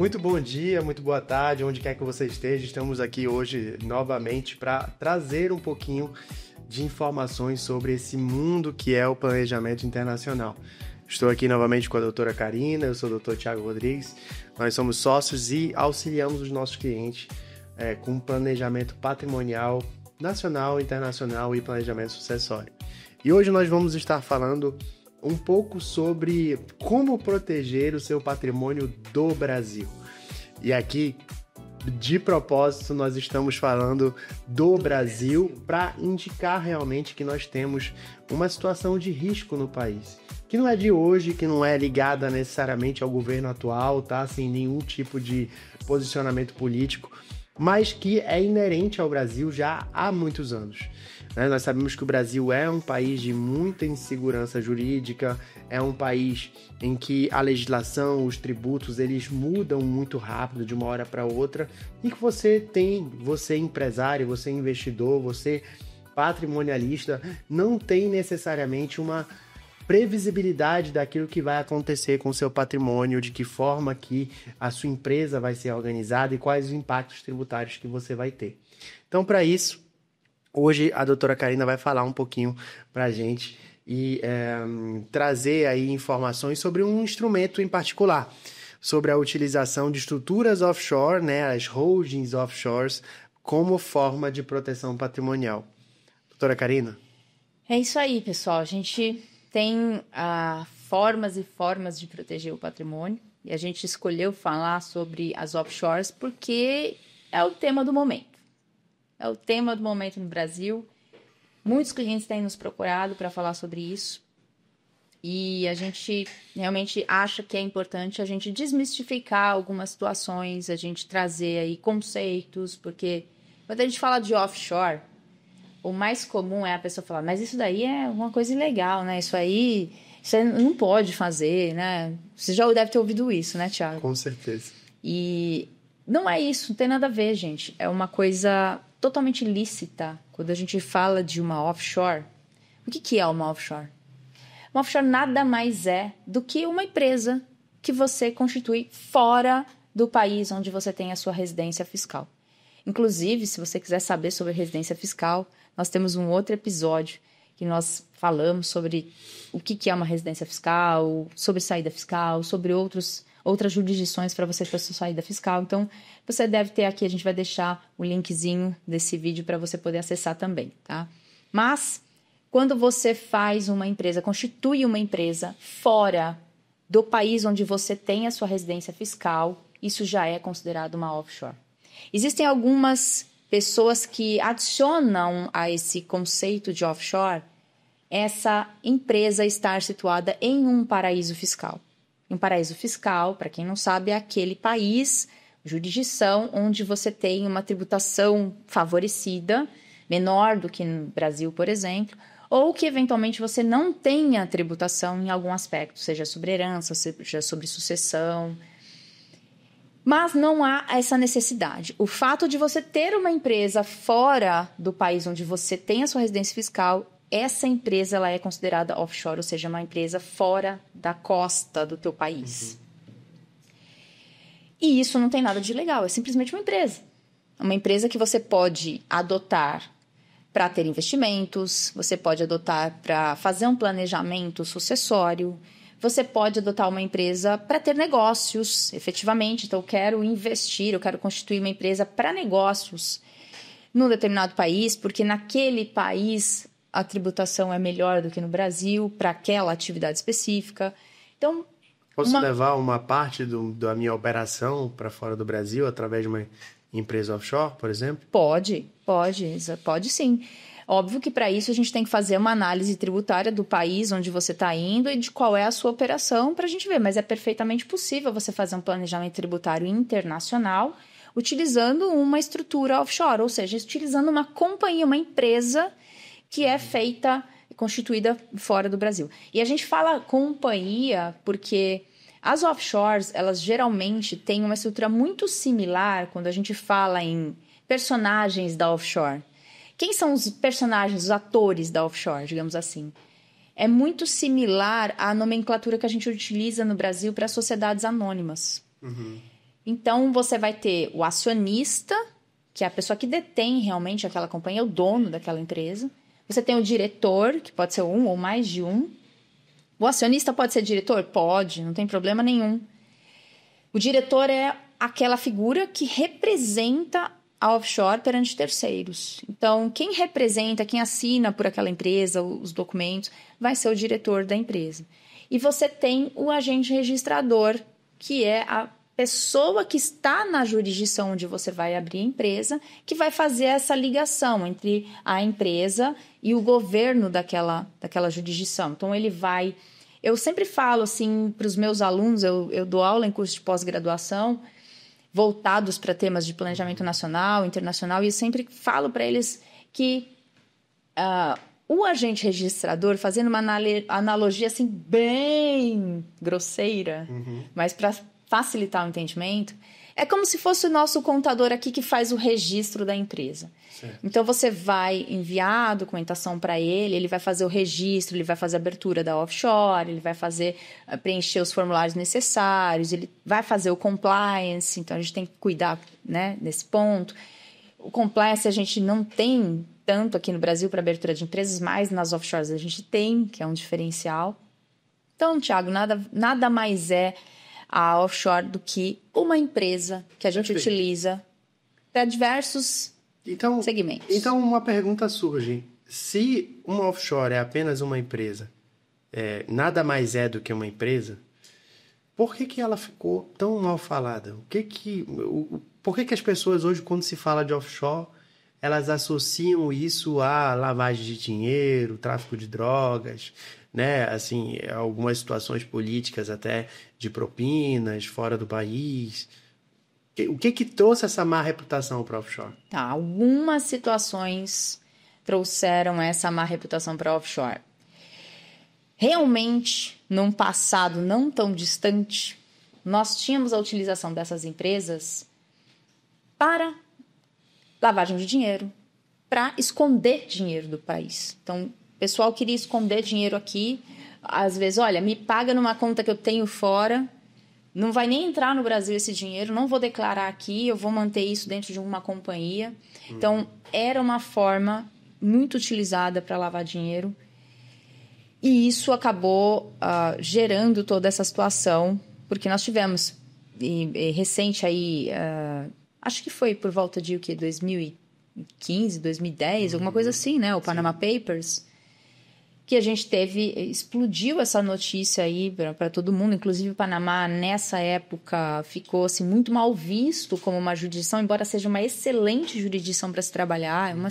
Muito bom dia, muito boa tarde, onde quer que você esteja. Estamos aqui hoje novamente para trazer um pouquinho de informações sobre esse mundo que é o planejamento internacional. Estou aqui novamente com a doutora Karina, eu sou o doutor Thiago Rodrigues. Nós somos sócios e auxiliamos os nossos clientes com planejamento patrimonial nacional, internacional e planejamento sucessório. E hoje nós vamos estar falando um pouco sobre como proteger o seu patrimônio do Brasil. E aqui, de propósito, nós estamos falando do Brasil para indicar realmente que nós temos uma situação de risco no país, que não é de hoje, que não é ligada necessariamente ao governo atual, tá? Sem nenhum tipo de posicionamento político, mas que é inerente ao Brasil já há muitos anos. Nós sabemos que o Brasil é um país de muita insegurança jurídica, é um país em que a legislação, os tributos, eles mudam muito rápido de uma hora para outra, e que você empresário, você investidor, você patrimonialista, não tem necessariamente uma previsibilidade daquilo que vai acontecer com o seu patrimônio, de que forma que a sua empresa vai ser organizada e quais os impactos tributários que você vai ter. Então, para isso, hoje a doutora Karina vai falar um pouquinho para a gente e trazer aí informações sobre um instrumento em particular, sobre a utilização de estruturas offshore, né, as holdings offshores, como forma de proteção patrimonial. Doutora Karina? É isso aí, pessoal. A gente tem formas e formas de proteger o patrimônio e a gente escolheu falar sobre as offshores porque é o tema do momento. É o tema do momento no Brasil. Muitos clientes têm nos procurado para falar sobre isso. E a gente realmente acha que é importante a gente desmistificar algumas situações, a gente trazer aí conceitos, porque quando a gente fala de offshore, o mais comum é a pessoa falar, mas isso daí é uma coisa ilegal, né? Isso aí você não pode fazer, né? Você já deve ter ouvido isso, né, Thiago? Com certeza. E não é isso, não tem nada a ver, gente. É uma coisa totalmente lícita quando a gente fala de uma offshore. O que é uma offshore? Uma offshore nada mais é do que uma empresa que você constitui fora do país onde você tem a sua residência fiscal. Inclusive, se você quiser saber sobre residência fiscal, nós temos um outro episódio que nós falamos sobre o que é uma residência fiscal, sobre saída fiscal, sobre outras jurisdições para você ter a sua saída fiscal. Então, você deve ter aqui, a gente vai deixar o linkzinho desse vídeo para você poder acessar também, tá? Mas, quando você faz uma empresa, constitui uma empresa fora do país onde você tem a sua residência fiscal, isso já é considerado uma offshore. Existem algumas pessoas que adicionam a esse conceito de offshore essa empresa estar situada em um paraíso fiscal. Um paraíso fiscal, para quem não sabe, é aquele país, jurisdição, onde você tem uma tributação favorecida, menor do que no Brasil, por exemplo, ou que eventualmente você não tenha tributação em algum aspecto, seja sobre herança, seja sobre sucessão. Mas não há essa necessidade. O fato de você ter uma empresa fora do país onde você tem a sua residência fiscal, essa empresa ela é considerada offshore, ou seja, uma empresa fora da costa do teu país. E isso não tem nada de legal, é simplesmente uma empresa. Uma empresa que você pode adotar para ter investimentos, você pode adotar para fazer um planejamento sucessório, você pode adotar uma empresa para ter negócios, efetivamente. Então, eu quero investir, eu quero constituir uma empresa para negócios num determinado país, porque naquele país a tributação é melhor do que no Brasil, para aquela atividade específica. Então, posso levar uma parte da minha operação para fora do Brasil através de uma empresa offshore, por exemplo? Pode sim. Óbvio que para isso a gente tem que fazer uma análise tributária do país onde você está indo e de qual é a sua operação para a gente ver, mas é perfeitamente possível você fazer um planejamento tributário internacional utilizando uma estrutura offshore, ou seja, utilizando uma companhia, uma empresa que é feita, constituída fora do Brasil. E a gente fala companhia porque as offshores, elas geralmente têm uma estrutura muito similar quando a gente fala em personagens da offshore. Quem são os personagens, os atores da offshore, digamos assim? É muito similar à nomenclatura que a gente utiliza no Brasil para sociedades anônimas. Então, você vai ter o acionista, que é a pessoa que detém realmente aquela companhia, o dono daquela empresa. Você tem o diretor, que pode ser um ou mais de um. O acionista pode ser diretor? Pode, não tem problema nenhum. O diretor é aquela figura que representa a offshore perante terceiros. Então, quem representa, quem assina por aquela empresa os documentos, vai ser o diretor da empresa. E você tem o agente registrador, que é a pessoa que está na jurisdição onde você vai abrir a empresa, que vai fazer essa ligação entre a empresa e o governo daquela jurisdição. Então, ele vai... Eu sempre falo assim para os meus alunos, eu dou aula em curso de pós-graduação, voltados para temas de planejamento nacional, internacional, e eu sempre falo para eles que o agente registrador, fazendo uma analogia assim bem grosseira, mas para facilitar o entendimento, é como se fosse o nosso contador aqui que faz o registro da empresa. Certo. Então, você vai enviar a documentação para ele, ele vai fazer o registro, ele vai fazer a abertura da offshore, ele vai preencher os formulários necessários, ele vai fazer o compliance, então a gente tem que cuidar, né, nesse ponto. O compliance a gente não tem tanto aqui no Brasil para abertura de empresas, mas nas offshores a gente tem, que é um diferencial. Então, Thiago, nada mais é a offshore do que uma empresa que a gente utiliza para diversos segmentos. Então, uma pergunta surge. Se uma offshore é apenas uma empresa, nada mais é do que uma empresa, por que ela ficou tão mal falada? Por que as pessoas hoje, quando se fala de offshore, elas associam isso a lavagem de dinheiro, tráfico de drogas, né? Assim, algumas situações políticas até de propinas fora do país. O que trouxe essa má reputação para offshore? Algumas situações trouxeram essa má reputação para offshore. Realmente, num passado não tão distante, nós tínhamos a utilização dessas empresas para lavagem de dinheiro, para esconder dinheiro do país. Então, o pessoal queria esconder dinheiro aqui. Às vezes, olha, me paga numa conta que eu tenho fora, não vai nem entrar no Brasil esse dinheiro, não vou declarar aqui, eu vou manter isso dentro de uma companhia. Então, era uma forma muito utilizada para lavar dinheiro. E isso acabou gerando toda essa situação, porque nós tivemos, recente aí... acho que foi por volta de 2015, 2010, alguma coisa assim, né? O Panama Papers, que a gente explodiu essa notícia aí para todo mundo. Inclusive, o Panamá, nessa época, ficou assim, muito mal visto como uma jurisdição, embora seja uma excelente jurisdição para se trabalhar, é uma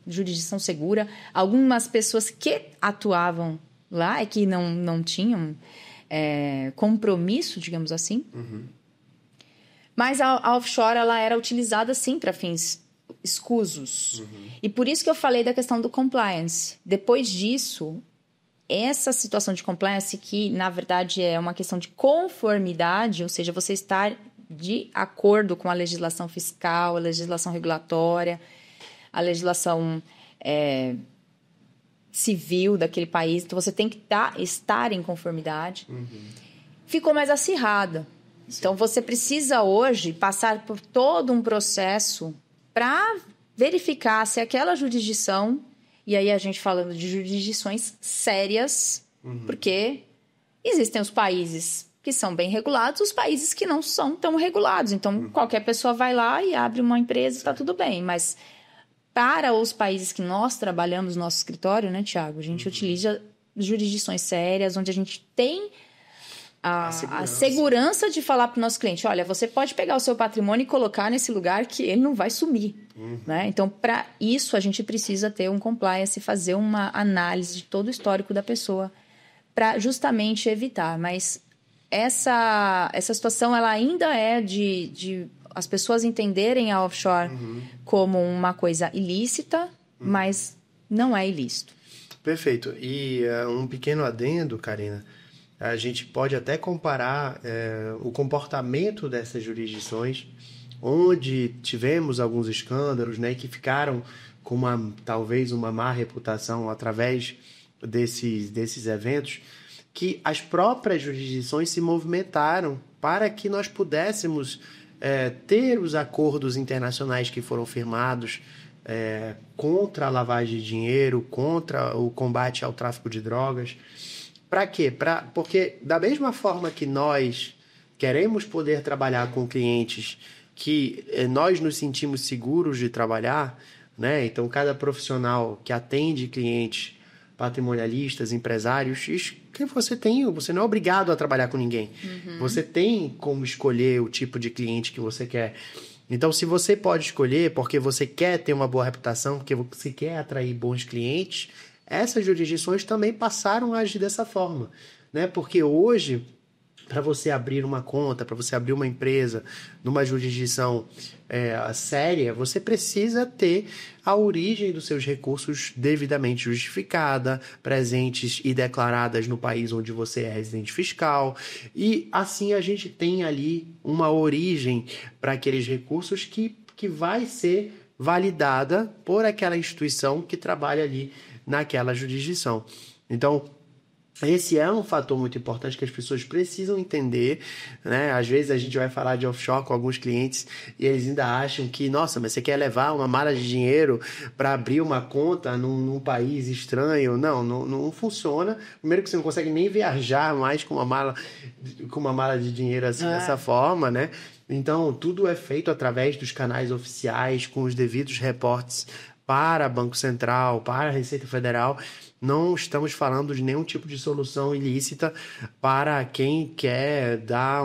jurisdição segura. Algumas pessoas que atuavam lá que não tinham compromisso, digamos assim. Mas a offshore ela era utilizada, sim, para fins escusos. E por isso que eu falei da questão do compliance. Depois disso, essa situação de compliance, que na verdade é uma questão de conformidade, ou seja, você estar de acordo com a legislação fiscal, a legislação regulatória, a legislação civil daquele país. Então, você tem que estar em conformidade. Ficou mais acirrada. Então, você precisa hoje passar por todo um processo para verificar se aquela jurisdição, e aí a gente falando de jurisdições sérias, porque existem os países que são bem regulados, os países que não são tão regulados. Então, qualquer pessoa vai lá e abre uma empresa e está tudo bem. Mas para os países que nós trabalhamos no nosso escritório, né, Thiago? A gente utiliza jurisdições sérias, onde a gente tem a segurança de falar para o nosso cliente, olha, você pode pegar o seu patrimônio e colocar nesse lugar que ele não vai sumir. Né? Então, para isso, a gente precisa ter um compliance, fazer uma análise de todo o histórico da pessoa para justamente evitar. Mas essa situação ela ainda é de as pessoas entenderem a offshore como uma coisa ilícita, mas não é ilícito. Perfeito. E um pequeno adendo, Karina, a gente pode até comparar o comportamento dessas jurisdições, onde tivemos alguns escândalos, né, que ficaram com talvez uma má reputação através desses eventos, que as próprias jurisdições se movimentaram para que nós pudéssemos ter os acordos internacionais que foram firmados contra a lavagem de dinheiro, contra o combate ao tráfico de drogas. Para quê? Porque da mesma forma que nós queremos poder trabalhar com clientes que nós nos sentimos seguros de trabalhar, né? Então, cada profissional que atende clientes patrimonialistas, empresários, que você não é obrigado a trabalhar com ninguém. Você tem como escolher o tipo de cliente que você quer. Então, se você pode escolher porque você quer ter uma boa reputação, porque você quer atrair bons clientes, essas jurisdições também passaram a agir dessa forma, né? Porque hoje, para você abrir uma conta, para você abrir uma empresa numa jurisdição séria, você precisa ter a origem dos seus recursos devidamente justificada, presentes e declaradas no país onde você é residente fiscal. E assim a gente tem ali uma origem para aqueles recursos que vai ser validada por aquela instituição que trabalha ali naquela jurisdição. Então, esse é um fator muito importante que as pessoas precisam entender, né? Às vezes a gente vai falar de offshore com alguns clientes e eles ainda acham que, nossa, mas você quer levar uma mala de dinheiro para abrir uma conta num país estranho? Não funciona. Primeiro que você não consegue nem viajar mais com uma mala de dinheiro assim, dessa forma, né? Então, tudo é feito através dos canais oficiais, com os devidos reportes para Banco Central, para a Receita Federal. Não estamos falando de nenhum tipo de solução ilícita para quem quer dar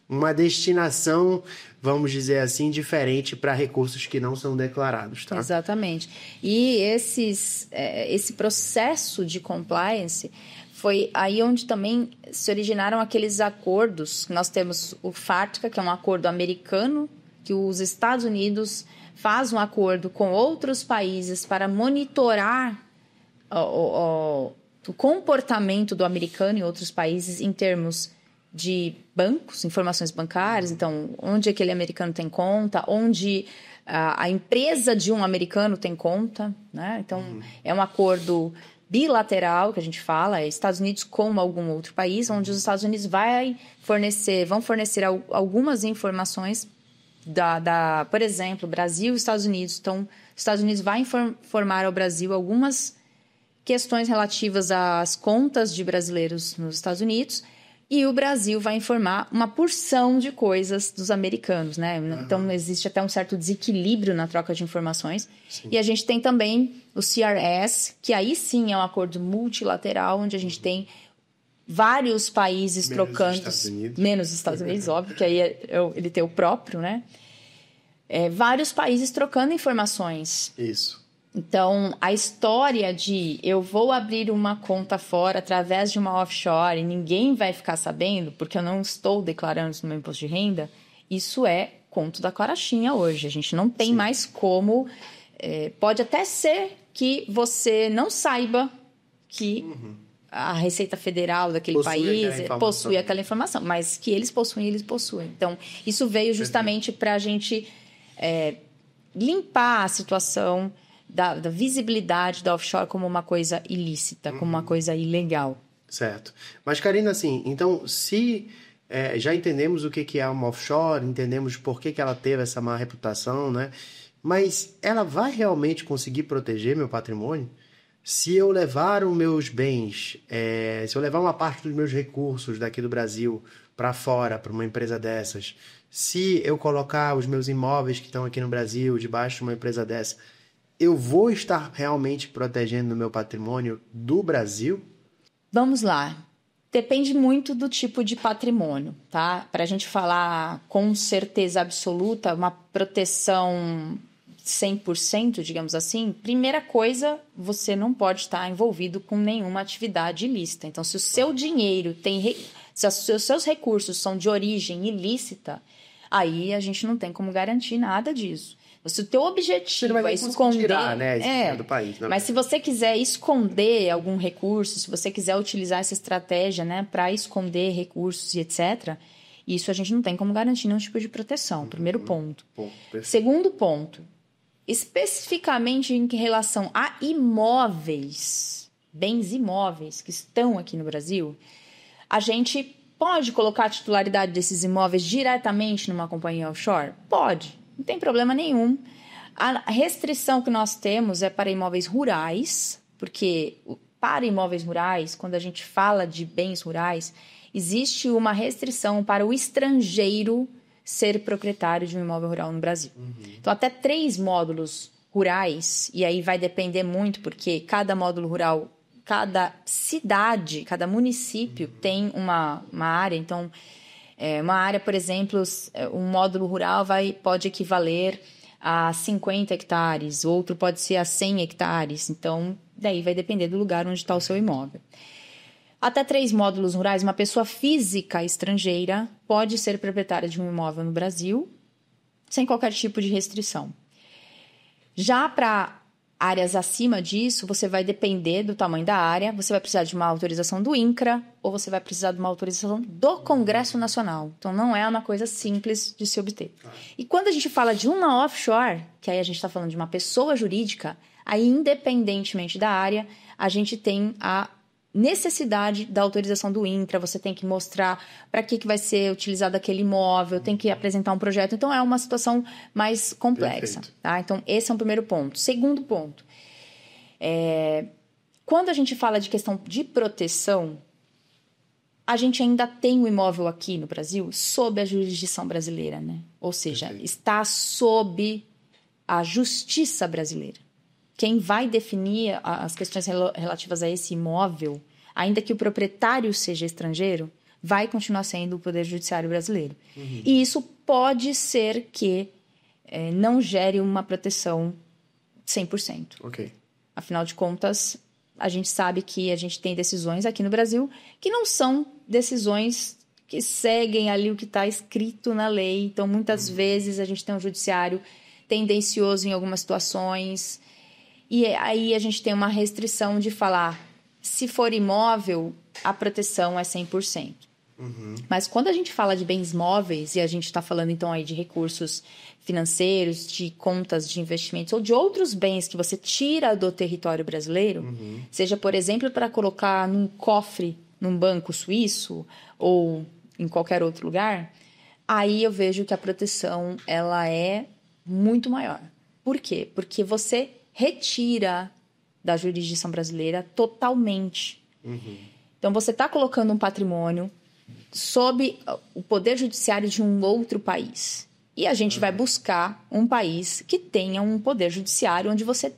uma destinação, vamos dizer assim, diferente para recursos que não são declarados, tá? Exatamente. E esse processo de compliance foi aí onde também se originaram aqueles acordos. Nós temos o FATCA, que é um acordo americano, que os Estados Unidos faz um acordo com outros países para monitorar o comportamento do americano em outros países em termos de bancos, informações bancárias. Então, onde aquele americano tem conta, onde a empresa de um americano tem conta, né? Então, é um acordo bilateral, que a gente fala, Estados Unidos com algum outro país, onde os Estados Unidos vão fornecer algumas informações por exemplo, Brasil e Estados Unidos. Então, os Estados Unidos vai informar ao Brasil algumas questões relativas às contas de brasileiros nos Estados Unidos e o Brasil vai informar uma porção de coisas dos americanos, né? Então, existe até um certo desequilíbrio na troca de informações. Sim. E a gente tem também o CRS, que aí sim é um acordo multilateral, onde a gente tem vários países trocando... Menos os Estados Unidos, óbvio, que aí ele tem o próprio, né? Vários países trocando informações. Isso. Então, a história de eu vou abrir uma conta fora através de uma offshore e ninguém vai ficar sabendo porque eu não estou declarando isso no meu imposto de renda, isso é conto da carochinha hoje. A gente não tem mais como... pode até ser que você não saiba que... a Receita Federal daquele país possui aquela informação, mas que eles possuem. Então, isso veio justamente para a gente limpar a situação da visibilidade da offshore como uma coisa ilícita, como uma coisa ilegal. Certo. Mas, Karina, assim, então, se já entendemos o que é uma offshore, entendemos por que ela teve essa má reputação, né? Mas ela vai realmente conseguir proteger meu patrimônio? Se eu levar os meus bens, se eu levar uma parte dos meus recursos daqui do Brasil para fora, para uma empresa dessas, se eu colocar os meus imóveis que estão aqui no Brasil debaixo de uma empresa dessa, eu vou estar realmente protegendo o meu patrimônio do Brasil? Vamos lá. Depende muito do tipo de patrimônio, tá? Para a gente falar com certeza absoluta, uma proteção 100%, digamos assim, primeira coisa, você não pode estar envolvido com nenhuma atividade ilícita. Então, se o seu dinheiro se os seus recursos são de origem ilícita, aí a gente não tem como garantir nada disso. Se o teu objetivo é esconder... tirar, né, do país, mas se você quiser esconder algum recurso, se você quiser utilizar essa estratégia, né, para esconder recursos e etc., isso a gente não tem como garantir nenhum tipo de proteção. Primeiro ponto. Segundo ponto, especificamente em relação a imóveis, bens imóveis que estão aqui no Brasil, a gente Pode colocar a titularidade desses imóveis diretamente numa companhia offshore? Pode, não tem problema nenhum. A restrição que nós temos é para imóveis rurais, porque para imóveis rurais, quando a gente fala de bens rurais, existe uma restrição para o estrangeiro ser proprietário de um imóvel rural no Brasil. Então, até 3 módulos rurais, e aí vai depender muito, porque cada módulo rural, cada cidade, cada município tem uma área. Então, uma área, por exemplo, um módulo rural pode equivaler a 50 hectares, outro pode ser a 100 hectares. Então, daí vai depender do lugar onde está o seu imóvel. Até 3 módulos rurais, uma pessoa física estrangeira pode ser proprietária de um imóvel no Brasil, sem qualquer tipo de restrição. Já para áreas acima disso, você vai depender do tamanho da área, você vai precisar de uma autorização do INCRA ou você vai precisar de uma autorização do Congresso Nacional. Então, não é uma coisa simples de se obter. E quando a gente fala de uma offshore, que aí a gente está falando de uma pessoa jurídica, aí, independentemente da área, a gente tem a necessidade da autorização do INCRA, você tem que mostrar para que vai ser utilizado aquele imóvel, tem que apresentar um projeto. Então, é uma situação mais complexa. Tá? Então, esse é um primeiro ponto. Segundo ponto, quando a gente fala de questão de proteção, a gente ainda tem o imóvel aqui no Brasil sob a jurisdição brasileira, né? Ou seja, está sob a justiça brasileira. Quem vai definir as questões relativas a esse imóvel, ainda que o proprietário seja estrangeiro, vai continuar sendo o Poder Judiciário brasileiro. E isso pode ser que não gere uma proteção 100%. Ok. Afinal de contas, a gente sabe que a gente tem decisões aqui no Brasil que não são decisões que seguem ali o que está escrito na lei. Então, muitas vezes, a gente tem um judiciário tendencioso em algumas situações. E aí a gente tem uma restrição de falar, se for imóvel, a proteção é 100%. Mas quando a gente fala de bens móveis, e a gente está falando então aí de recursos financeiros, de contas de investimentos, ou de outros bens que você tira do território brasileiro, seja, por exemplo, para colocar num cofre, num banco suíço, ou em qualquer outro lugar, aí eu vejo que a proteção ela é muito maior. Por quê? Porque você retira da jurisdição brasileira totalmente. Então, você está colocando um patrimônio sob o poder judiciário de um outro país. E a gente vai buscar um país que tenha um poder judiciário onde você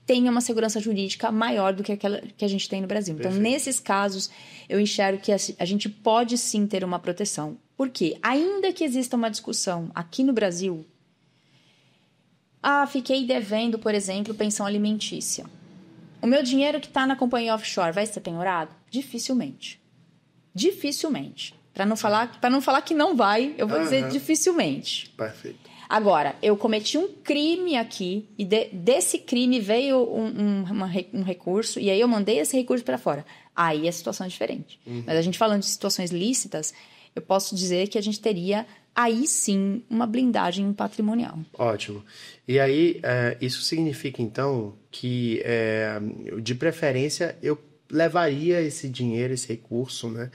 tenha uma segurança jurídica maior do que aquela que a gente tem no Brasil. Então, nesses casos, eu enxergo que a gente pode sim ter uma proteção. Por quê? Ainda que exista uma discussão aqui no Brasil, fiquei devendo, por exemplo, pensão alimentícia. O meu dinheiro que está na companhia offshore vai ser penhorado? Dificilmente. Dificilmente. Para não falar que não vai, eu vou dizer dificilmente. Perfeito. Agora, eu cometi um crime aqui e desse crime veio um recurso e aí eu mandei esse recurso para fora. Aí a situação é diferente. Mas a gente falando de situações lícitas, eu posso dizer que a gente teria aí sim uma blindagem patrimonial. Ótimo. E aí, isso significa então que, de preferência, eu levaria esse dinheiro, esse recurso, né,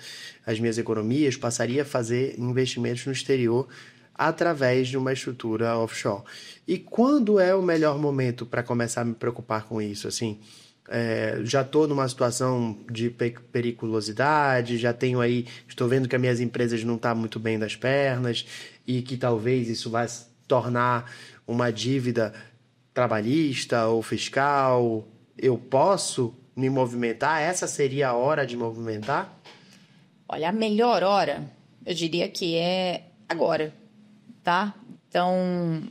as minhas economias, passaria a fazer investimentos no exterior através de uma estrutura offshore. E quando é o melhor momento para começar a me preocupar com isso? Assim, já estou numa situação de periculosidade, estou vendo que as minhas empresas não estão muito bem das pernas e que talvez isso vai se tornar uma dívida trabalhista ou fiscal. Eu posso me movimentar? Essa seria a hora de movimentar? Olha, a melhor hora, eu diria que é agora, tá? Então,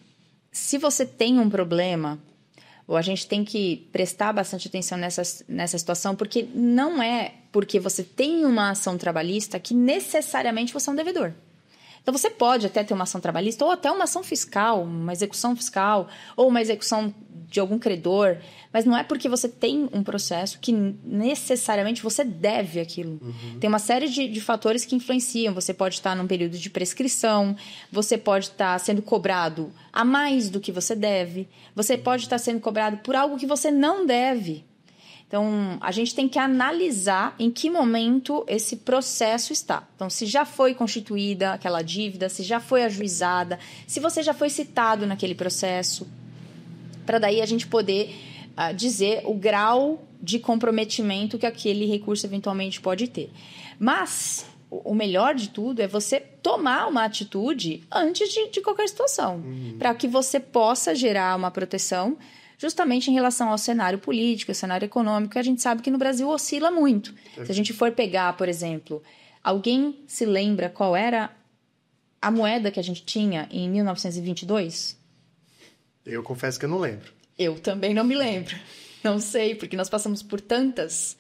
se você tem um problema, ou a gente tem que prestar bastante atenção nessa situação, porque não é porque você tem uma ação trabalhista que necessariamente você é um devedor. Então, você pode até ter uma ação trabalhista ou até uma ação fiscal, uma execução fiscal ou uma execução de algum credor, mas não é porque você tem um processo que necessariamente você deve aquilo. Tem uma série de fatores que influenciam. Você pode estar num período de prescrição, você pode estar sendo cobrado a mais do que você deve, você pode estar sendo cobrado por algo que você não deve. Então, a gente tem que analisar em que momento esse processo está. Então, se já foi constituída aquela dívida, se já foi ajuizada, se você já foi citado naquele processo, para daí a gente poder dizer o grau de comprometimento que aquele recurso eventualmente pode ter. Mas o melhor de tudo é você tomar uma atitude antes de qualquer situação, para que você possa gerar uma proteção justamente em relação ao cenário político, ao cenário econômico, que a gente sabe que no Brasil oscila muito. Se a gente for pegar, por exemplo, alguém se lembra qual era a moeda que a gente tinha em 1922? Eu confesso que eu não lembro. Eu também não me lembro. Não sei, porque nós passamos por tantas.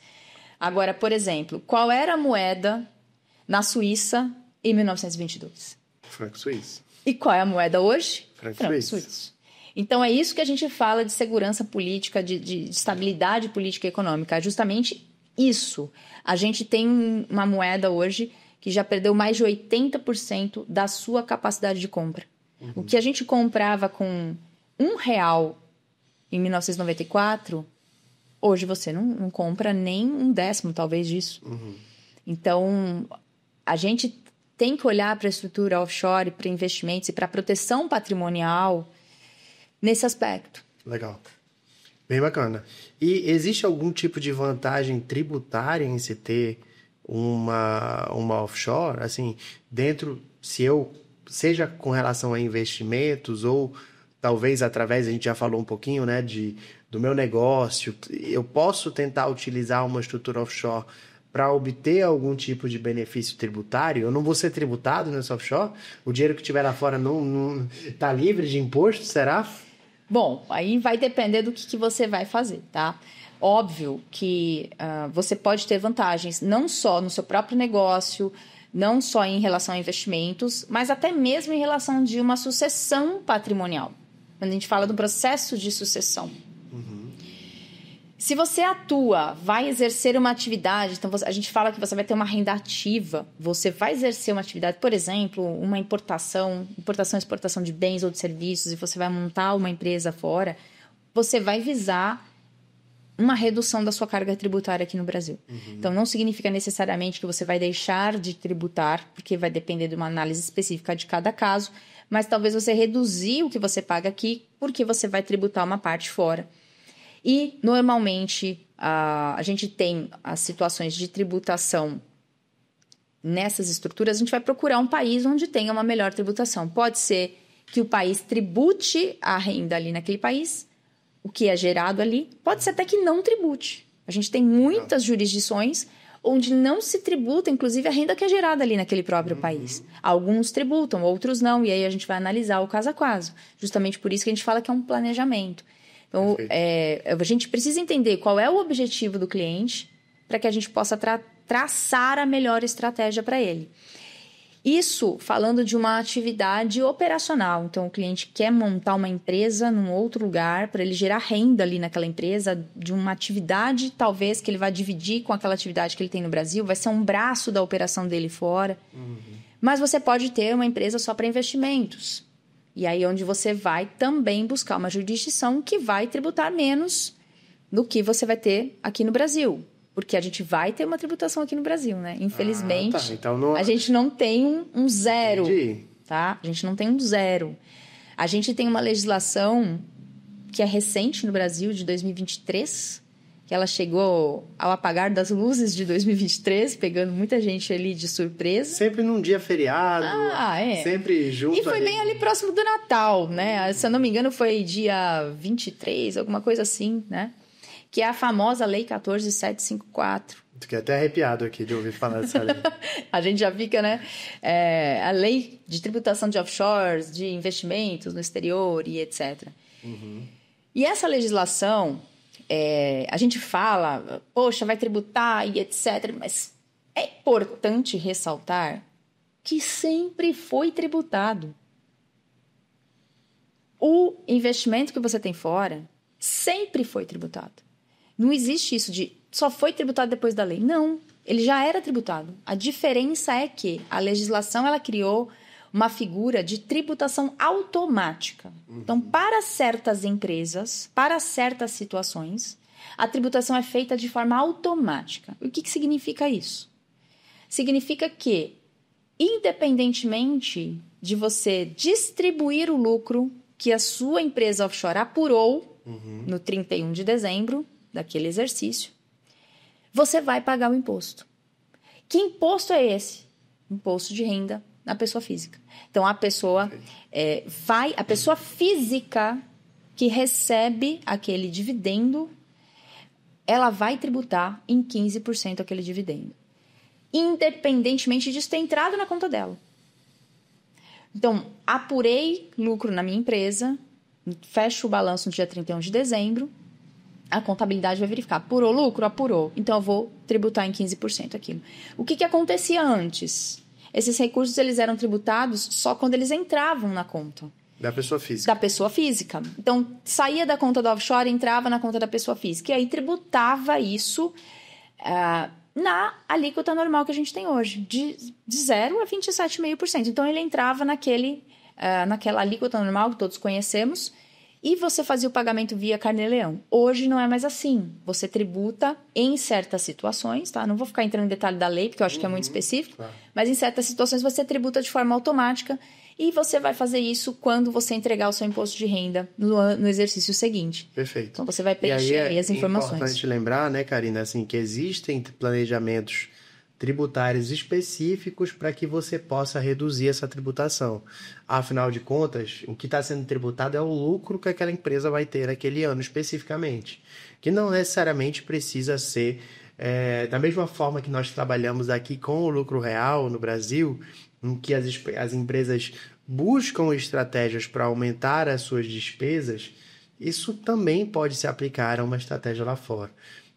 Agora, por exemplo, qual era a moeda na Suíça em 1922? Franco suíço. E qual é a moeda hoje? Franco suíço. Então, é isso que a gente fala de segurança política, de estabilidade política e econômica. É justamente isso. A gente tem uma moeda hoje que já perdeu mais de 80% da sua capacidade de compra. O que a gente comprava com R$1 em 1994, hoje você não compra nem 1/10, talvez, disso. Então, a gente tem que olhar para a estrutura offshore, para investimentos e para a proteção patrimonial nesse aspecto. Legal. Bem bacana. E existe algum tipo de vantagem tributária em se ter uma offshore? Assim, dentro, seja com relação a investimentos ou talvez através, a gente já falou um pouquinho, né, do meu negócio, eu posso tentar utilizar uma estrutura offshore para obter algum tipo de benefício tributário? Eu não vou ser tributado nessa offshore? O dinheiro que estiver lá fora não está livre de imposto, será? Bom, aí vai depender do que você vai fazer, tá? Óbvio que você pode ter vantagens, não só no seu próprio negócio, não só em relação a investimentos, mas até mesmo em relação de uma sucessão patrimonial. Quando a gente fala do processo de sucessão. Se você atua, vai exercer uma atividade, então a gente fala que você vai ter uma renda ativa, você vai exercer uma atividade, por exemplo, uma importação e exportação de bens ou de serviços, e você vai montar uma empresa fora, você vai visar uma redução da sua carga tributária aqui no Brasil. Então, não significa necessariamente que você vai deixar de tributar, porque vai depender de uma análise específica de cada caso, mas talvez você reduzir o que você paga aqui, porque você vai tributar uma parte fora. E, normalmente, a gente tem as situações de tributação nessas estruturas, a gente vai procurar um país onde tenha uma melhor tributação. Pode ser que o país tribute a renda ali naquele país, o que é gerado ali, pode ser até que não tribute. A gente tem muitas jurisdições onde não se tributa, inclusive, a renda que é gerada ali naquele próprio país. Alguns tributam, outros não, e aí a gente vai analisar o caso a caso. Justamente por isso que a gente fala que é um planejamento. Então, a gente precisa entender qual é o objetivo do cliente para que a gente possa traçar a melhor estratégia para ele. Isso falando de uma atividade operacional. Então, o cliente quer montar uma empresa num outro lugar para ele gerar renda ali naquela empresa, de uma atividade, talvez, que ele vai dividir com aquela atividade que ele tem no Brasil, vai ser um braço da operação dele fora. Mas você pode ter uma empresa só para investimentos. E aí onde você vai também buscar uma jurisdição que vai tributar menos do que você vai ter aqui no Brasil. Porque a gente vai ter uma tributação aqui no Brasil, né? Infelizmente, então a gente não tem um zero. Entendi. Tá? A gente não tem um zero. A gente tem uma legislação que é recente no Brasil, de 2023, que ela chegou ao apagar das luzes de 2023, pegando muita gente ali de surpresa. Sempre num dia feriado, sempre junto. E foi bem ali próximo do Natal, né? Se eu não me engano, foi dia 23, alguma coisa assim, né? Que é a famosa Lei 14.754. Fiquei até arrepiado aqui de ouvir falar dessa lei. A gente já fica, né? A lei de tributação de offshores, de investimentos no exterior e etc. E essa legislação, a gente fala, poxa, vai tributar e etc. Mas é importante ressaltar que sempre foi tributado. O investimento que você tem fora sempre foi tributado. Não existe isso de só foi tributado depois da lei. Não, ele já era tributado. A diferença é que a legislação ela criou uma figura de tributação automática. Então, para certas empresas, para certas situações, A tributação é feita de forma automática. O que significa isso? Significa que, independentemente de você distribuir o lucro que a sua empresa offshore apurou no 31 de dezembro daquele exercício, você vai pagar o imposto. Que imposto é esse? Imposto de renda na pessoa física. Então, a pessoa física que recebe aquele dividendo, ela vai tributar em 15% aquele dividendo, independentemente disso ter entrado na conta dela. Então, apurei lucro na minha empresa, fecho o balanço no dia 31 de dezembro, a contabilidade vai verificar. Apurou lucro? Apurou. Então, eu vou tributar em 15% aquilo. O que acontecia antes? Esses recursos eles eram tributados só quando eles entravam na conta. Da pessoa física. Da pessoa física. Então, saía da conta do offshore, entrava na conta da pessoa física. E aí, tributava isso na alíquota normal que a gente tem hoje, de 0 a 27,5%. Então, ele entrava naquela alíquota normal que todos conhecemos e você fazia o pagamento via carnê-leão. Hoje não é mais assim. Você tributa em certas situações, tá? Não vou ficar entrando em detalhe da lei, porque eu acho que é muito específico, claro. Mas em certas situações você tributa de forma automática e você vai fazer isso quando você entregar o seu imposto de renda no exercício seguinte. Perfeito. Então, você vai preencher aí as informações. É importante lembrar, né, Karina, assim, que existem planejamentos tributários específicos para que você possa reduzir essa tributação. Afinal de contas, o que está sendo tributado é o lucro que aquela empresa vai ter naquele ano especificamente, que não necessariamente precisa ser da mesma forma que nós trabalhamos aqui com o lucro real no Brasil, em que as empresas buscam estratégias para aumentar as suas despesas, isso também pode se aplicar a uma estratégia lá fora.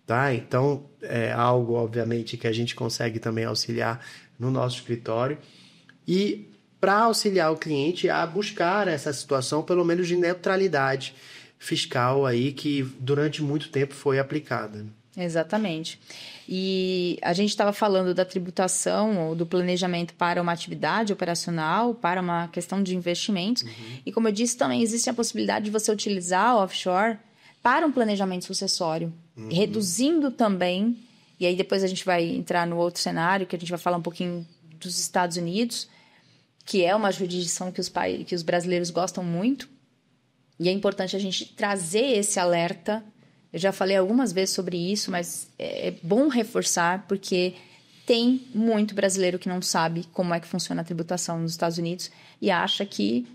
Tá? Então, é algo, obviamente, que a gente consegue também auxiliar no nosso escritório e para auxiliar o cliente a buscar essa situação, pelo menos de neutralidade fiscal aí que durante muito tempo foi aplicada. Exatamente. E a gente estava falando da tributação ou do planejamento para uma atividade operacional, para uma questão de investimentos. E como eu disse, também existe a possibilidade de você utilizar o offshore para um planejamento sucessório, reduzindo também, e aí depois a gente vai entrar no outro cenário, que a gente vai falar um pouquinho dos Estados Unidos, que é uma jurisdição que os brasileiros gostam muito, e é importante a gente trazer esse alerta. Eu já falei algumas vezes sobre isso, mas é bom reforçar, porque tem muito brasileiro que não sabe como é que funciona a tributação nos Estados Unidos e acha que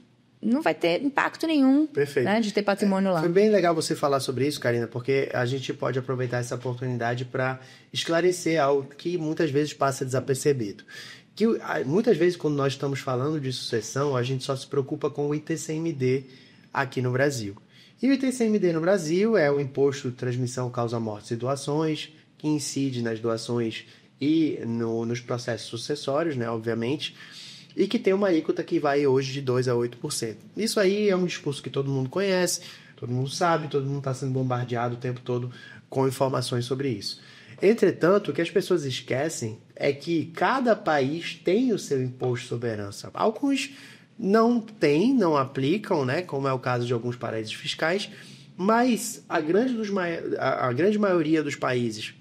não vai ter impacto nenhum, né, de ter patrimônio lá. Foi bem legal você falar sobre isso, Karina, porque a gente pode aproveitar essa oportunidade para esclarecer algo que muitas vezes passa desapercebido. Que muitas vezes, quando nós estamos falando de sucessão, a gente só se preocupa com o ITCMD aqui no Brasil. E o ITCMD no Brasil é o Imposto de Transmissão, Causa, Mortes e Doações, que incide nas doações e nos processos sucessórios, né, obviamente, e que tem uma alíquota que vai hoje de 2% a 8%. Isso aí é um discurso que todo mundo conhece, todo mundo sabe, todo mundo está sendo bombardeado o tempo todo com informações sobre isso. Entretanto, o que as pessoas esquecem é que cada país tem o seu imposto sobre herança. Alguns não aplicam, né, como é o caso de alguns paraísos fiscais, mas a grande maioria dos países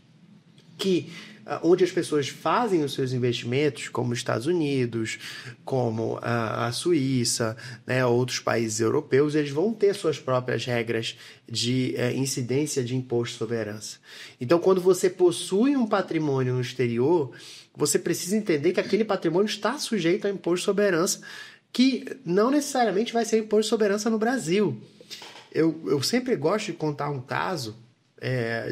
onde as pessoas fazem os seus investimentos, como os Estados Unidos, como a Suíça, né, outros países europeus, eles vão ter suas próprias regras de incidência de imposto sobre herança. Então, quando você possui um patrimônio no exterior, você precisa entender que aquele patrimônio está sujeito ao imposto sobre herança, que não necessariamente vai ser imposto sobre herança no Brasil. Eu sempre gosto de contar um caso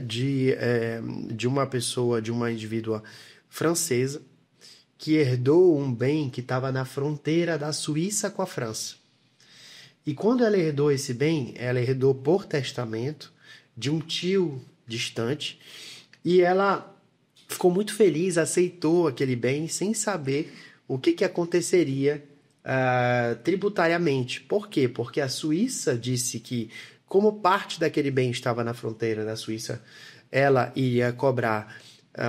de uma pessoa, de uma indivídua francesa que herdou um bem que estava na fronteira da Suíça com a França. E quando ela herdou esse bem, ela herdou por testamento de um tio distante e ela ficou muito feliz, aceitou aquele bem sem saber o que aconteceria tributariamente. Por quê? Porque a Suíça disse que, como parte daquele bem estava na fronteira da Suíça, ela iria cobrar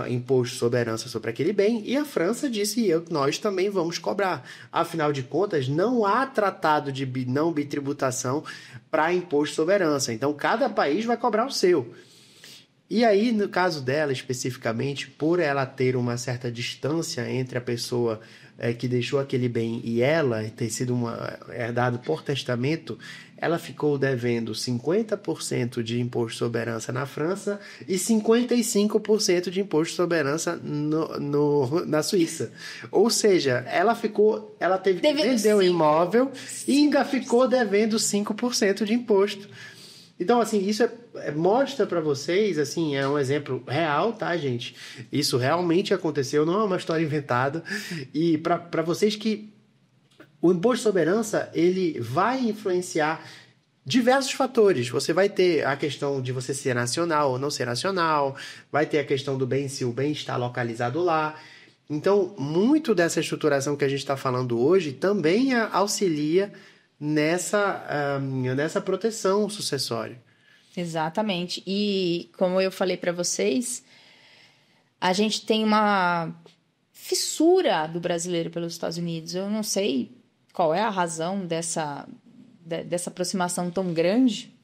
imposto sobre herança sobre aquele bem, e a França disse, nós também vamos cobrar. Afinal de contas, não há tratado de não bitributação para imposto sobre herança. Então, cada país vai cobrar o seu. E aí, no caso dela, especificamente, por ela ter uma certa distância entre a pessoa que deixou aquele bem e ela, ter sido herdado por testamento, ela ficou devendo 50% de imposto sobre herança na França e 55% de imposto sobre herança na Suíça. Ou seja, ela teve que vender o imóvel e ainda ficou devendo 5% de imposto. Então, assim, isso mostra para vocês, assim, é um exemplo real, tá, gente? Isso realmente aconteceu, não é uma história inventada. E para vocês que o imposto sobre herança, ele vai influenciar diversos fatores. Você vai ter a questão de você ser nacional ou não ser nacional, vai ter a questão do bem, se o bem está localizado lá. Então, muito dessa estruturação que a gente está falando hoje também auxilia nessa proteção sucessória. Exatamente. E como eu falei para vocês, a gente tem uma fissura do brasileiro pelos Estados Unidos. Eu não sei qual é a razão dessa aproximação tão grande,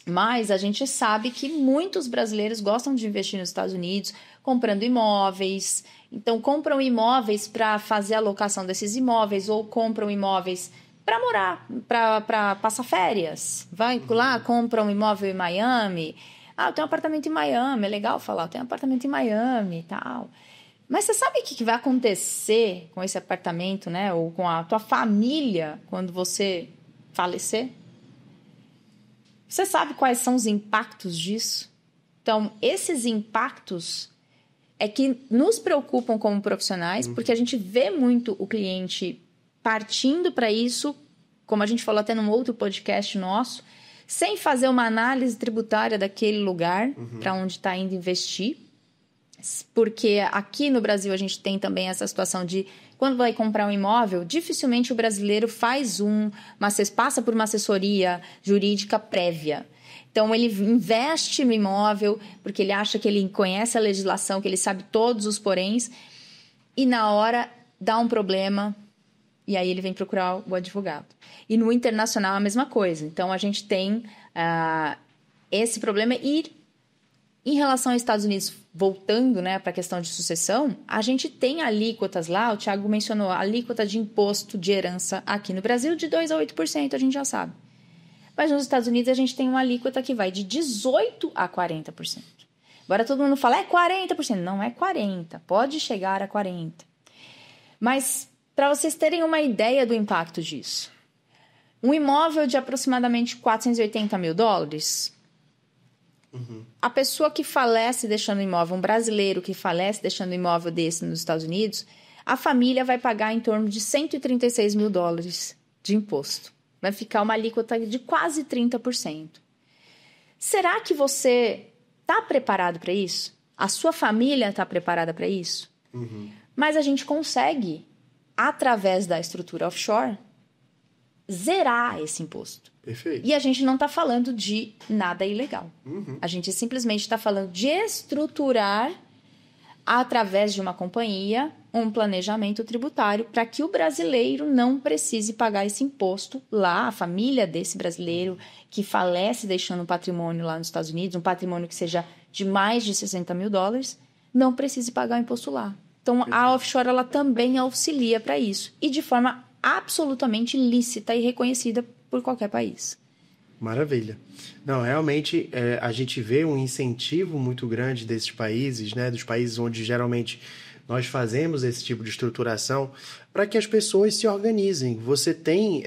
mas a gente sabe que muitos brasileiros gostam de investir nos Estados Unidos, comprando imóveis. Então, compram imóveis para fazer a locação desses imóveis ou compram imóveis para morar, para passar férias. Vai lá, compra um imóvel em Miami. Eu tenho um apartamento em Miami. É legal falar, eu tenho um apartamento em Miami e tal. Mas você sabe o que vai acontecer com esse apartamento, né? Ou com a tua família quando você falecer? Você sabe quais são os impactos disso? Então, esses impactos é que nos preocupam como profissionais, porque a gente vê muito o cliente partindo para isso, como a gente falou até num outro podcast nosso, sem fazer uma análise tributária daquele lugar para onde está indo investir. Porque aqui no Brasil a gente tem também essa situação de quando vai comprar um imóvel, dificilmente o brasileiro passa por uma assessoria jurídica prévia. Então, ele investe no imóvel porque ele acha que ele conhece a legislação, que ele sabe todos os poréns, e na hora dá um problema, e aí ele vem procurar o advogado. E no internacional a mesma coisa. Então, a gente tem esse problema. E em relação aos Estados Unidos, voltando, né, para a questão de sucessão, a gente tem alíquotas lá, o Thiago mencionou, a alíquota de imposto de herança aqui no Brasil de 2% a 8%, a gente já sabe. Mas nos Estados Unidos a gente tem uma alíquota que vai de 18% a 40%. Agora todo mundo fala, é 40%. Não é 40%, pode chegar a 40%. Mas para vocês terem uma ideia do impacto disso, um imóvel de aproximadamente $480 mil, a pessoa que falece deixando o imóvel, um brasileiro que falece deixando o imóvel desse nos Estados Unidos, a família vai pagar em torno de $136 mil de imposto. Vai ficar uma alíquota de quase 30%. Será que você está preparado para isso? A sua família está preparada para isso? Mas a gente consegue, através da estrutura offshore, zerar esse imposto. Perfeito. E a gente não está falando de nada ilegal. A gente simplesmente está falando de estruturar, através de uma companhia, um planejamento tributário para que o brasileiro não precise pagar esse imposto lá, a família desse brasileiro que falece deixando um patrimônio lá nos Estados Unidos, um patrimônio que seja de mais de $60 mil, não precise pagar o imposto lá. Então, a offshore ela também auxilia para isso. E de forma absolutamente lícita e reconhecida por qualquer país. Maravilha. Não, realmente a gente vê um incentivo muito grande desses países, né, dos países onde geralmente nós fazemos esse tipo de estruturação, para que as pessoas se organizem. Você tem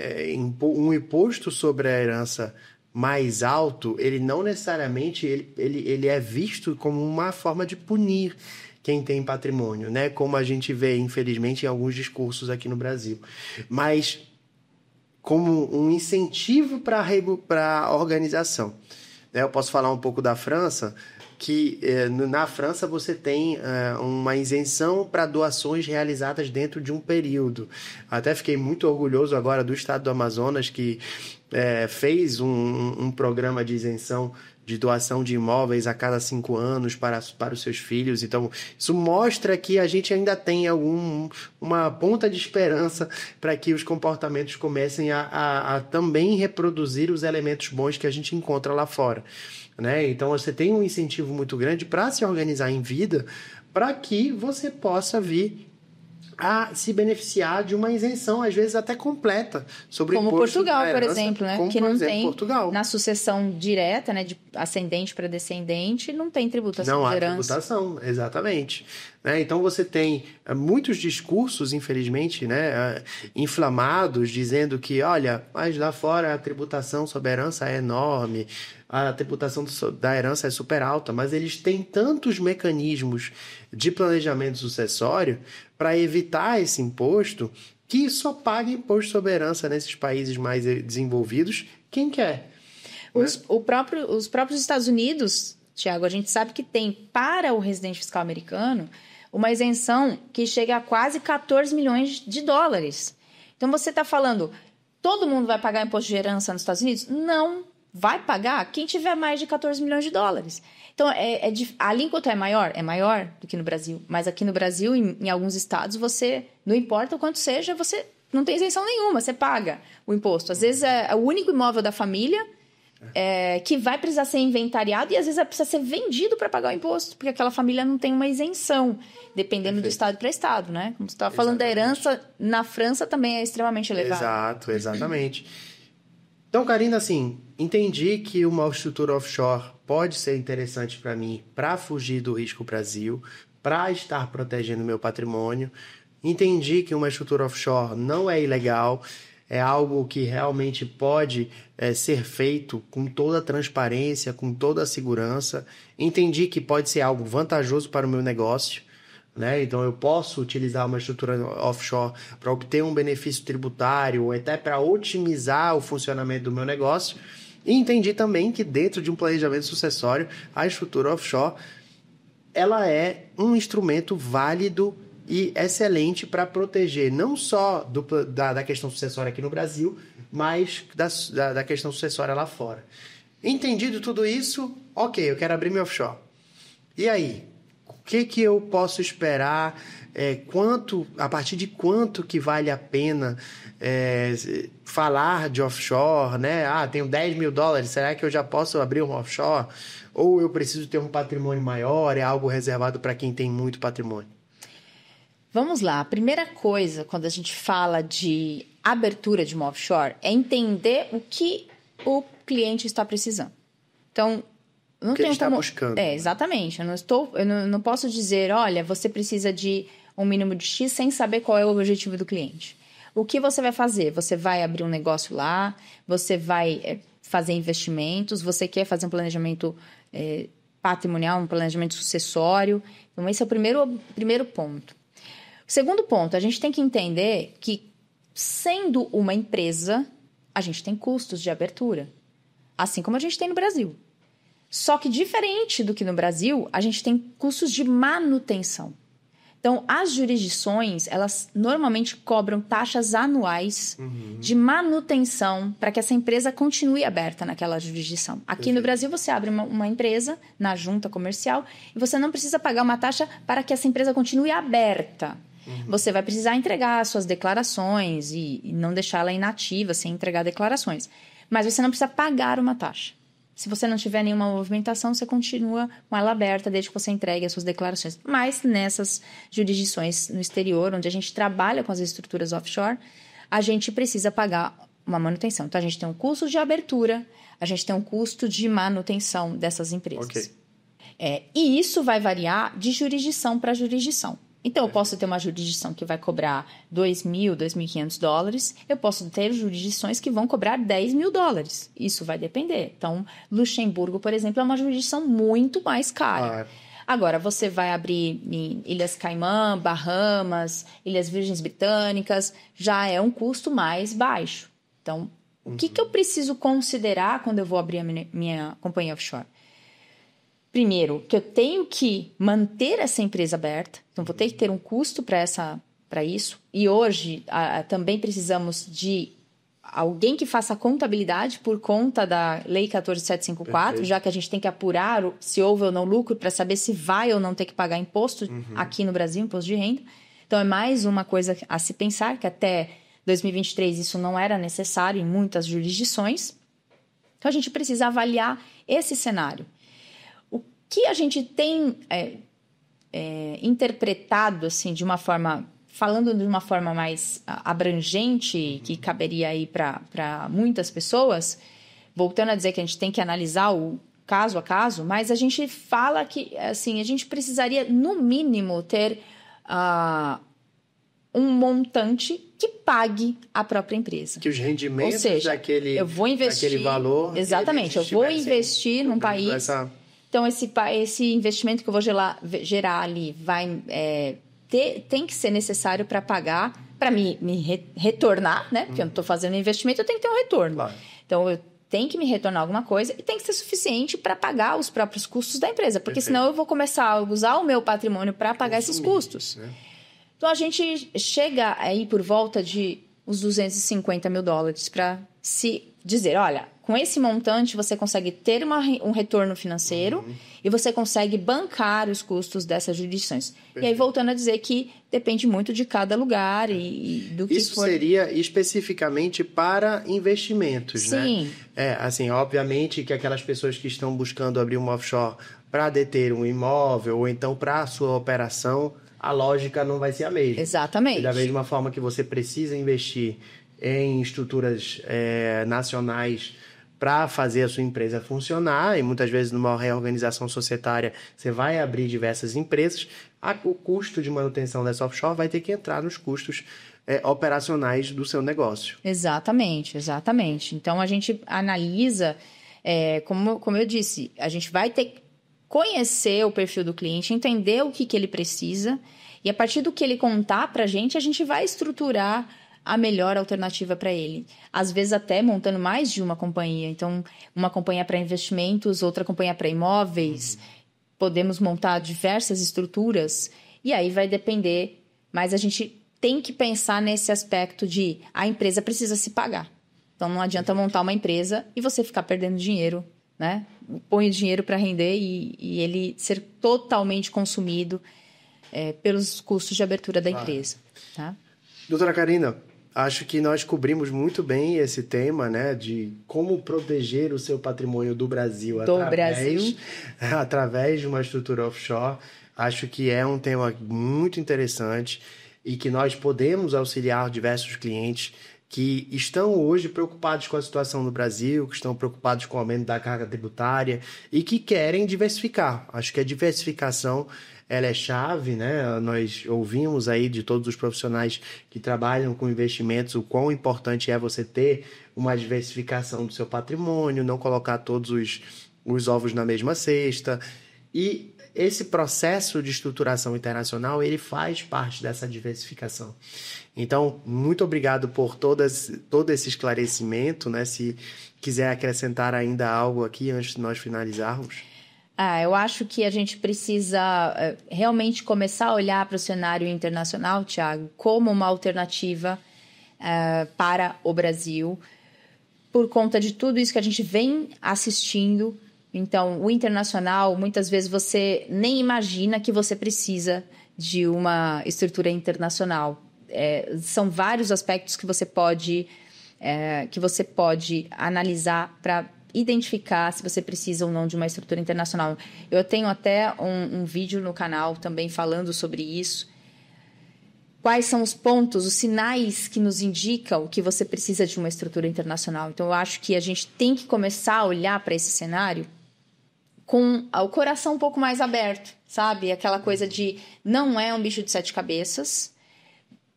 um imposto sobre a herança mais alto, ele não necessariamente ele é visto como uma forma de punir quem tem patrimônio, né? Como a gente vê, infelizmente, em alguns discursos aqui no Brasil. Mas como um incentivo para a organização. Eu posso falar um pouco da França, que na França você tem uma isenção para doações realizadas dentro de um período. Até fiquei muito orgulhoso agora do estado do Amazonas, que fez um programa de isenção de doação de imóveis a cada 5 anos para os seus filhos. Então, isso mostra que a gente ainda tem uma ponta de esperança para que os comportamentos comecem a também reproduzir os elementos bons que a gente encontra lá fora. né? Então você tem um incentivo muito grande para se organizar em vida, para que você possa vir a se beneficiar de uma isenção, às vezes até completa, sobre como imposto Portugal, da por herança, exemplo, né? como, Que por não exemplo, tem, Portugal. na sucessão direta, né, de ascendente para descendente, não tem tributação Não de há herança. tributação, exatamente. Né? Então você tem muitos discursos, infelizmente, né, inflamados, dizendo que, olha, mas lá fora a tributação sobre a herança é enorme, a tributação da herança é super alta, mas eles têm tantos mecanismos de planejamento sucessório para evitar esse imposto que só paga imposto sobre herança nesses países mais desenvolvidos quem quer. Os próprios Estados Unidos, Tiago, a gente sabe que tem para o residente fiscal americano uma isenção que chega a quase 14 milhões de dólares. Então você está falando, todo mundo vai pagar imposto de herança nos Estados Unidos? Não vai pagar quem tiver mais de 14 milhões de dólares. Então, a alíquota é maior do que no Brasil. Mas aqui no Brasil, em alguns estados, você, não importa o quanto seja, você não tem isenção nenhuma, você paga o imposto. Às vezes é o único imóvel da família que vai precisar ser inventariado e às vezes precisa ser vendido para pagar o imposto, porque aquela família não tem uma isenção, dependendo do estado para estado, né? Como você estava falando da herança, na França também é extremamente elevado. Exato, exatamente. Então, Karina, assim, entendi que uma estrutura offshore pode ser interessante para mim, para fugir do risco Brasil, para estar protegendo meu patrimônio. Entendi que uma estrutura offshore não é ilegal, é algo que realmente pode ser feito com toda a transparência, com toda a segurança. Entendi que pode ser algo vantajoso para o meu negócio, né? Então eu posso utilizar uma estrutura offshore para obter um benefício tributário ou até para otimizar o funcionamento do meu negócio. E entendi também que dentro de um planejamento sucessório, a estrutura offshore ela é um instrumento válido e excelente para proteger não só da questão sucessória aqui no Brasil, mas da questão sucessória lá fora. Entendido tudo isso, ok, eu quero abrir meu offshore. E aí? O que eu posso esperar? A partir de quanto que vale a pena falar de offshore, né? Tenho 10 mil dólares, será que eu já posso abrir um offshore? Ou eu preciso ter um patrimônio maior, é algo reservado para quem tem muito patrimônio? Vamos lá, a primeira coisa quando a gente fala de abertura de uma offshore é entender o que o cliente está precisando. Então, não o que ele está buscando. Exatamente. Eu não posso dizer, olha, você precisa de um mínimo de X sem saber qual é o objetivo do cliente. O que você vai fazer? Você vai abrir um negócio lá, você vai fazer investimentos, você quer fazer um planejamento patrimonial, um planejamento sucessório. Então, esse é o primeiro ponto. O segundo ponto, a gente tem que entender que, sendo uma empresa, a gente tem custos de abertura, assim como a gente tem no Brasil. Só que, diferente do que no Brasil, a gente tem custos de manutenção. Então, as jurisdições, elas normalmente cobram taxas anuais de manutenção para que essa empresa continue aberta naquela jurisdição. Aqui no Brasil, você abre uma empresa na junta comercial e você não precisa pagar uma taxa para que essa empresa continue aberta. Você vai precisar entregar suas declarações e não deixar ela inativa sem entregar declarações. Mas você não precisa pagar uma taxa. Se você não tiver nenhuma movimentação, você continua com ela aberta desde que você entregue as suas declarações. Mas nessas jurisdições no exterior, onde a gente trabalha com as estruturas offshore, a gente precisa pagar uma manutenção. Então, a gente tem um custo de abertura, a gente tem um custo de manutenção dessas empresas. Okay. E isso vai variar de jurisdição para jurisdição. Então, eu posso ter uma jurisdição que vai cobrar $2.000, $2.500. Eu posso ter jurisdições que vão cobrar $10.000. Isso vai depender. Então, Luxemburgo, por exemplo, é uma jurisdição muito mais cara. Agora, você vai abrir em Ilhas Caimã, Bahamas, Ilhas Virgens Britânicas, já é um custo mais baixo. Então, o que eu preciso considerar quando eu vou abrir a minha companhia offshore? Primeiro, que eu tenho que manter essa empresa aberta, então vou ter que ter um custo para isso. E hoje também precisamos de alguém que faça a contabilidade por conta da Lei 14.754, já que a gente tem que apurar se houve ou não lucro para saber se vai ou não ter que pagar imposto aqui no Brasil, imposto de renda. Então, é mais uma coisa a se pensar, que até 2023 isso não era necessário em muitas jurisdições. Então, a gente precisa avaliar esse cenário. O que a gente tem interpretado, assim, de uma forma... Falando de uma forma mais abrangente, que caberia aí para muitas pessoas, voltando a dizer que a gente tem que analisar o caso a caso, mas a gente fala que, assim, a gente precisaria, no mínimo, ter um montante que pague a própria empresa. Que os rendimentos, ou seja, daquele, eu vou investir, daquele valor... Exatamente, eu vou investir num país... Então, esse investimento que eu vou gerar ali vai... tem que ser necessário para pagar, para me retornar, né? Porque eu não estou fazendo investimento, eu tenho que ter um retorno. Claro. Então, eu tenho que me retornar alguma coisa e tem que ser suficiente para pagar os próprios custos da empresa. Porque senão eu vou começar a usar o meu patrimônio para pagar esses custos. Né? Então, a gente chega aí por volta de uns $250 mil para se dizer, olha, com esse montante você consegue ter um retorno financeiro e você consegue bancar os custos dessas jurisdições. Perfeito. E aí, voltando a dizer que depende muito de cada lugar e do que Isso for... seria especificamente para investimentos, Sim. né? Assim, obviamente que aquelas pessoas que estão buscando abrir uma offshore para deter um imóvel ou então para a sua operação, a lógica não vai ser a mesma. Exatamente. E da mesma forma que você precisa investir em estruturas nacionais para fazer a sua empresa funcionar, e muitas vezes numa reorganização societária você vai abrir diversas empresas, o custo de manutenção dessa offshore vai ter que entrar nos custos operacionais do seu negócio. Exatamente. Então, a gente analisa, como eu disse, a gente vai ter que conhecer o perfil do cliente, entender o que ele precisa, e a partir do que ele contar para a gente vai estruturar a melhor alternativa para ele. Às vezes até montando mais de uma companhia. Então, uma companhia para investimentos, outra companhia para imóveis. Podemos montar diversas estruturas e aí vai depender. Mas a gente tem que pensar nesse aspecto de a empresa precisa se pagar. Então, não adianta montar uma empresa e você ficar perdendo dinheiro, né? Põe o dinheiro para render e ele ser totalmente consumido pelos custos de abertura da empresa. Tá? Doutora Karina, acho que nós cobrimos muito bem esse tema, né, de como proteger o seu patrimônio do Brasil através de uma estrutura offshore. Acho que é um tema muito interessante e que nós podemos auxiliar diversos clientes que estão hoje preocupados com a situação no Brasil, que estão preocupados com o aumento da carga tributária e que querem diversificar. Acho que a diversificação ela é chave, né? Nós ouvimos aí de todos os profissionais que trabalham com investimentos o quão importante é você ter uma diversificação do seu patrimônio, não colocar todos os ovos na mesma cesta. E esse processo de estruturação internacional, ele faz parte dessa diversificação. Então, muito obrigado por todo esse esclarecimento, né? Se quiser acrescentar ainda algo aqui antes de nós finalizarmos. Eu acho que a gente precisa realmente começar a olhar para o cenário internacional, Thiago, como uma alternativa para o Brasil, por conta de tudo isso que a gente vem assistindo. Então, o internacional, muitas vezes você nem imagina que você precisa de uma estrutura internacional. São vários aspectos que você pode analisar para identificar se você precisa ou não de uma estrutura internacional. Eu tenho até um vídeo no canal também falando sobre isso. Quais são os pontos, os sinais que nos indicam que você precisa de uma estrutura internacional? Então, eu acho que a gente tem que começar a olhar para esse cenário com o coração um pouco mais aberto, sabe? Aquela coisa de não é um bicho de 7 cabeças.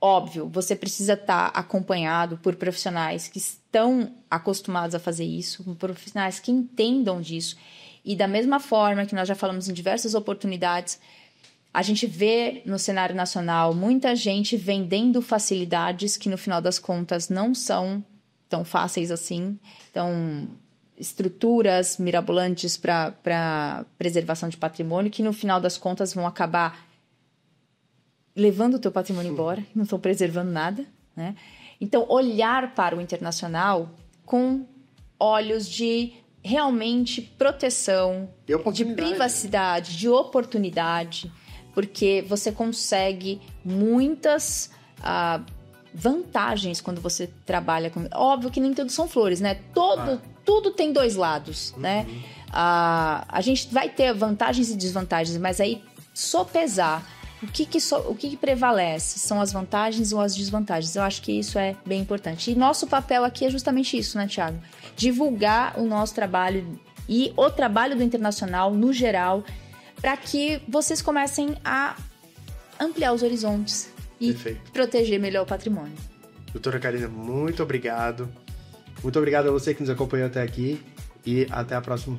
Óbvio, você precisa estar acompanhado por profissionais que estão acostumados a fazer isso, por profissionais que entendam disso. E da mesma forma que nós já falamos em diversas oportunidades, a gente vê no cenário nacional muita gente vendendo facilidades que, no final das contas, não são tão fáceis assim. Então, estruturas mirabolantes para preservação de patrimônio que, no final das contas, vão acabar levando o teu patrimônio embora, não estão preservando nada, né? Então, olhar para o internacional com olhos de realmente proteção, de privacidade, de oportunidade, porque você consegue muitas vantagens quando você trabalha com... Óbvio que nem tudo são flores, né? tudo tem dois lados, né? A gente vai ter vantagens e desvantagens, mas aí sopesar o que prevalece, são as vantagens ou as desvantagens. Eu acho que isso é bem importante. E nosso papel aqui é justamente isso, né, Thiago? Divulgar o nosso trabalho e o trabalho do internacional no geral, para que vocês comecem a ampliar os horizontes e proteger melhor o patrimônio. Doutora Karina, muito obrigado. Muito obrigado a você que nos acompanhou até aqui e até a próxima.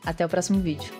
Até o próximo vídeo.